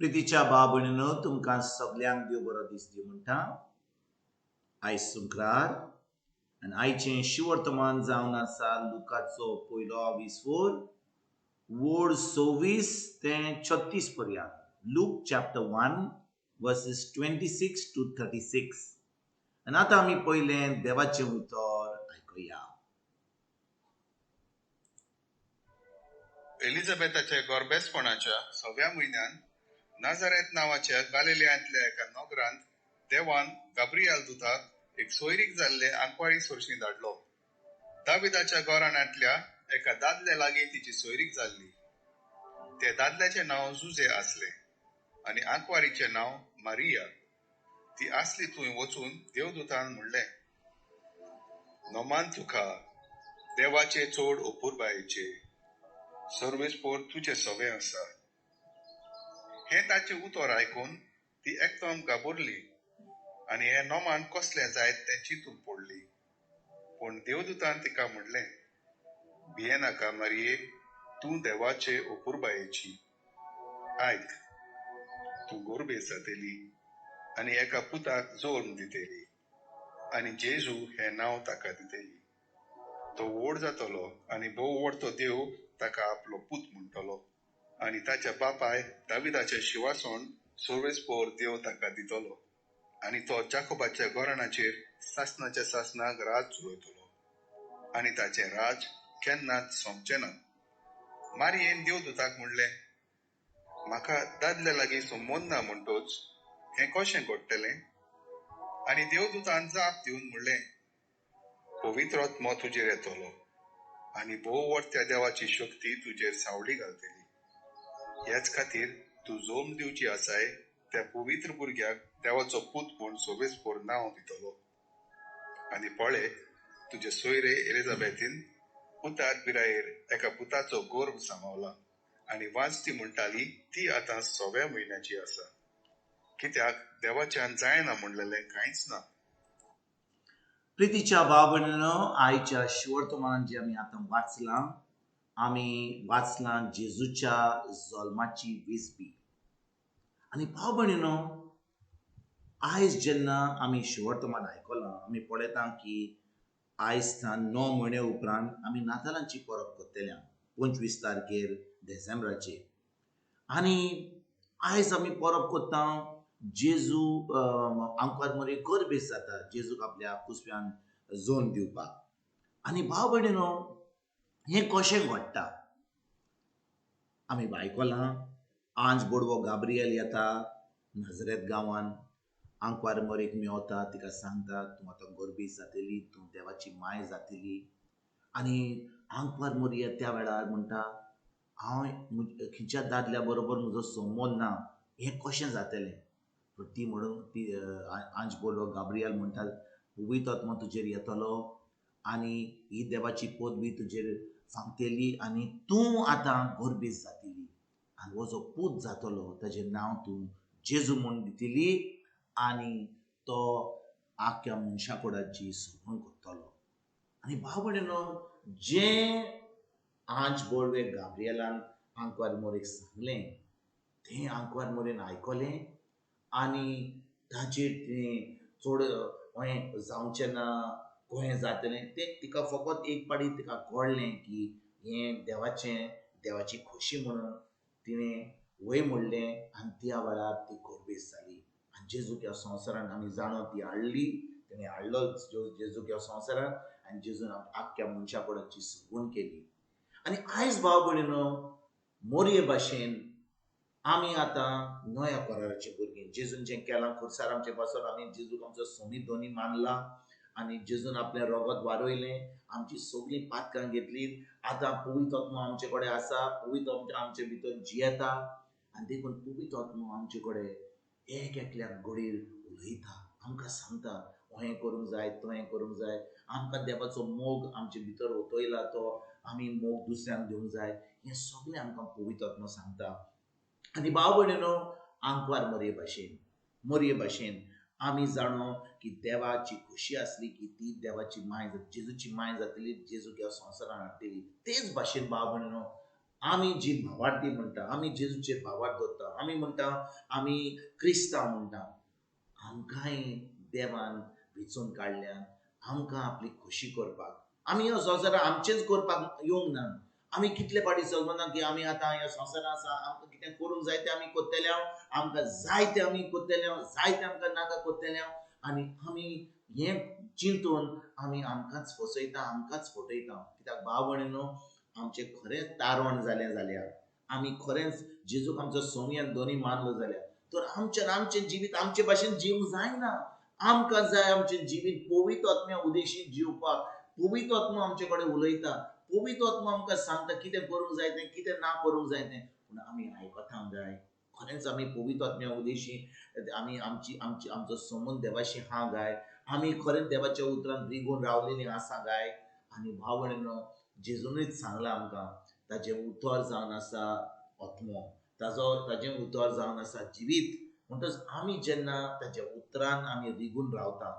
प्रितीच्या बाबणीनो तुमकां सगळ्यांक देव बरो दीस दी म्हणटा. आयज शुक्रार आनी आयचें शिवर्तमान जावन आसा लुकाचो पयलो 24 वोड 26 ते 36 पर्यंत. Look chapter 1 versus 26 to 36. आनी आतां आमी पयलें देवाचें उतर आयकुया. एलिझाबेथाच्या गोरबेसपणाच्या 6व्या म्हयन्यान नाझारेथ नांवाच्या गालिलेयांतल्या एका नगरांत देवान गाब्रिएल दुताक एक सोयरीक जाल्ले आंकवारी सोरशीं धाडलो. दाविदाच्या गोराण्यांतल्या एका दादले लागीं तिची सोयरीक जाल्ली. ते दादल्याचें नांव जुझे आसलें आनी आंकवारीचें नांव मारिया. ती आसली थंय वचून देवदूतान म्हणलें, नोमान तुका देवाचे चोड अपुरबायेचे सर्वेस्पोर तुझे सवे आसा. हे ताचे उतर आयकून ती एकदम घाबरली आनी हे नोमान कसलें जायत तें चिंतून पडली. पूण देवदूतान तिका म्हणलें, भिये नाका मारिये, तूं देवाचे अपुरबायेची. आयक, तूं गोरबेज जातली आनी एका पुताक जल्म दितली आनी जेजू हें नांव ताका दितली. तो व्हड जातलो आनी भोव व्हडतो देव ताका आपलो पूत म्हणटलो आनी ताच्या बापाय दाविदाच्या शिवासण सर्वेस्पोर देव ताका दितलो आनी तो जाकोबाच्या गोराणाचेर सासणाच्या सासणाक राज चलोयतलो आनी ताचें राज केन्नाच सोंपचें ना. मारयेन देवदूताक म्हणलें, म्हाका दादले लागीं संबंद ना म्हणटोच हें कशें घडटलें? आनी देवदूतान जाप दिवन म्हणलें, पवित्र आत्मो तुजेर येतलो आनी भोव व्हडत्या देवाची शक्ती तुजेर सावळी घालतली. ह्याच खातीर तूं जल्म दिवची आसाय त्या पवित्र भुरग्याक देवाचो पूत म्हूण सर्वेस्पोर नांव दितलो. आनी पळय, तुजे सोयरे एलिझाबेथीन पुतार पिरायेर एका पुताचो गर्भ सांबावला आनी वाज ती म्हणटाली ती आतां 6व्या म्हयन्याची आसा, कित्याक देवाच्यान जायना म्हणलेलें कांयच ना. प्रितीच्या बाबणीनो आयच्या शिवर्तमानान जे आमी आतां वाचलां जेजूच्या जल्माची वेसबी. आनी भाव भयणीनो, आयज जेन्ना आमी शिवर्तमान आयकलां, आमी पळयता की आयज 9 म्हयने उपरांत आमी नातालांची परब करतल्या 25 तारखेर डिसेंबराचेर. आनी आयज आमी परब करता जेजू आंकवार मोरी गोरबेज जाता जेजूक आपल्या कुसव्यान जल्म दिवपाक. आनी भाव भयणीनो, हें कशें घडटा? आमी आयकलां आंज बोडवो गाब्रिएल येता नाझारेथ गांवांत, आंकवार मोरीक मेवता, तिका सांगता तूं आतां गोरबेज जातली, तूं देवाची माय जातली. आनी आंकवार मोरया त्या वेळार म्हणटा, हांव खंयच्या दादल्या बरोबर म्हजो संबंद ना, हें कशें जातलें? ती म्हणून ती आंज बोडवो गाब्रिएल म्हणटा, पवित्र आत्मो तुजेर येतलो आनी ही देवाची पदवी तुजेर फांकतली आनी तूं आतां गोरबेज जातली आनी हो जो पूत जातलो ताचें नांव तूं जेजू म्हूण दितली आनी तो आख्या मनशा कुडाची सोडून करतलो. आनी भाव भयणीनो, जें आंज बोडवे गाब्रिएलान आंकवार मोरेक सांगलें तें आंकवार मोरेन आयकलें आनी ताचेर तें चड जावचें ना, कशें जातलें तें तिका फकत एक पाटी तिका कळ्ळें की हें देवाची खोशी म्हणून तिणें वय म्हणलें आनी त्या वेळार ती गोरबेज जाली. आनी जेजूक ह्या संवसारान आमी जाणो ती हाडली, तिणें हाडलो जेजूक ह्या संवसारान आनी जेजून आख्या मनशा कुडाची सुगवण केली. आनी आयज भाव भयणीनो, मोरये भाशेन आमी आतां नव्या कराराचे भुरगीं. जेजून जें केलां खुर्सार आमचे पासत आमी जेजूक आमचो सोमी दोनी मानला आनी जेजून आपलें रगत वारोयलें, आमची सगळीं पातकां घेतली. आतां पवित्र आत्मो आमचे कडेन आसा, पवित्र आत्मो आमचे भितर जियेता आनी देखून पवित्र आत्मो आमचे कडेन एक एकल्याक घडीर उलयता, आमकां सांगता हें करूंक जाय, तें करूंक जाय. आमकां देवाचो मोग आमचे भितर ओतयला, तो आमी मोग दुसऱ्यांक दिवंक जाय, हें सगळें आमकां पवित्र आत्मो सांगता. आनी भाव भयणीनो, आंकवार मोरये भाशेन आमी जाणो की देवाची खोशी आसली की ती देवाची माय जेजूची माय जातली, जेजूक ह्या संवसारान हाडटली. तेच भाशेन भाव भयणीनो, आमी जी भावार्थी म्हणटा, आमी जेजूचे भावार्थ धरता, आमी म्हणटा आमी क्रिस्तांव म्हणटा, आमकांय देवान वेंचून काडल्यान आमकां आपली खोशी करपाक. आमी ह्या संवसारांत आमचेंच करपाक येवंक ना. आमी कितले फावटी समजना की आमी आतां ह्या संवसारांत आसा, आमकां कितें करूंक जाय तें आमी करतले हांव, आमकां जाय तें आमी करतले हांव, जाय तें आमकां नाका करतले हांव, आनी आमी हें चिंतून आमी आमकांच फसयता, आमकांच फटयता. कित्याक भाव भयणीनो, आमचें खरेंच तारण जालें जाल्यार, आमी खरेंच जेजूक आमचो सोमी आनी दोनी मानलो जाल्यार, तर आमचें जिवीत आमचे भाशेन जीवंक जायना. आमकां जाय आमचें जिवीत पवित्र आत्म्या उदेशीत जिवपाक. पवित्र आत्मा आमचे कडेन उलयता, पवित्र आत्मा आमकां सांगता कितें करूंक जाय तें, कितें ना करूंक जाय तें. पूण आमी आयकतांक जाय. खरेंच आमी पवित्र आत्म्या उदेशी आमी आमचो संबंद देवाशी हा काय, आमी खरेंच देवाच्या उतरान रिगून रावलेलीं आसा काय. आनी भाव भयणीनो, जेजूनच सांगलां आमकां, ताजें उतर जावन आसा आत्मो, ताजें उतर जावन आसा जिवीत. म्हणटच आमी जेन्ना ताच्या उतरान आमी रिगून रावता,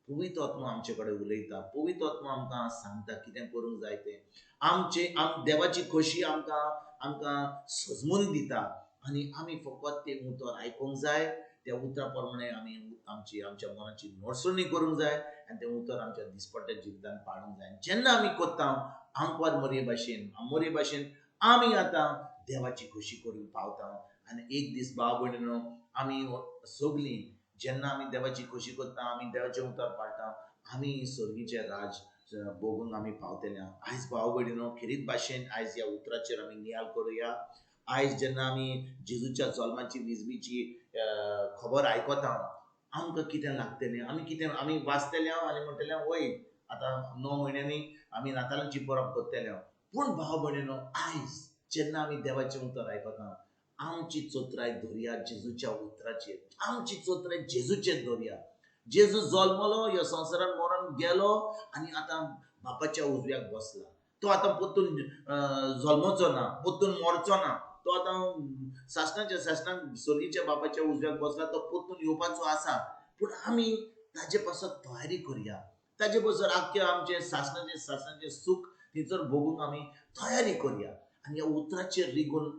पवित्र आत्मा आमचे कडेन उलयता, पवित्र आत्मा आमकां सांगता कितें करूंक जाय तें. देवाची खोशी आमकां सजमून दिता, आनी आमी फकत तें उतर आयकूंक जाय. त्या उतरा प्रमाणे आमी आमच्या मनाची नडसुणी करूंक जाय, आनी तें उतर आमच्या दिसपट्ट्या जिवितांत पाळूंक जाय. जेन्ना आमी करता आंकवार मोरये भाशेन आमी आतां देवाची खोशी करून पावता. आनी एक दीस भाव भयणीनो, आमी सगळीं जेन्ना आमी देवाची खोशी करता, आमी देवाचें उतर पाळटा, आमी सर्गीचें राज भोगूंक आमी पावतले. आयज भाव भयणीनो, खेरीत भाशेन आयज ह्या उतराचेर आमी नियाळ करुया. आयज जेन्ना आमी जेजूच्या जल्माची विजबीची खबर आयकता, आमकां कितें लागतलें, आमी वाचतले आनी म्हणटले वय आतां 9 म्हयन्यांनी आमी नातालांची परब करतले. पूण भाव भयणीनो, आयज जेन्ना आमी देवाचें उतर आयकता, आमची चोत्राय धरया जेजूच्या उतराचेर. आमची चोत्राय जेजूचेर धरया. जेजू जल्मलो, ह्या संवसारांत मरोन गेलो, आनी आतां बापाच्या उजव्याक बसला. तो आतां परतून जल्मचो ना, परतून मरचो ना. तो आतां सासणाक सर्गीच्या बापाच्या उजव्याक बसला. तो परतून येवपाचो आसा. पूण आमी ताजे पासत तयारी करया. ताजे बसर आख्खें आमचें सासणाचें सूख थंयसर भोगूंक आमी तयारी करया. आनी ह्या उतराचेर रिगून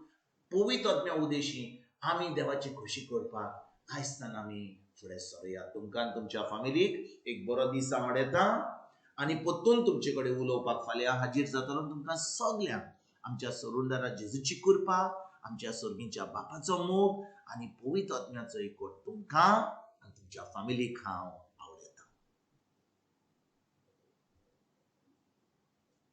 पवित्र आत्म्या उदेशी आमी देवाची खोशी करपाक आयजसान आमी फुडें सरुया. तुमकां आनी तुमच्या फॅमिलीक एक बरो दीस हांव येता, आनी परतून तुमचे कडेन उलोवपाक फाल्यां हाजीर जातलो. तुमकां सगल्यांक आमच्या सरुंडारा जेजूची कृपा, आमच्या सर्गीच्या बापाचो मोग, आनी पवित्र आत्म्याचो एकवट तुमकां आनी तुमच्या फॅमिलीक हांव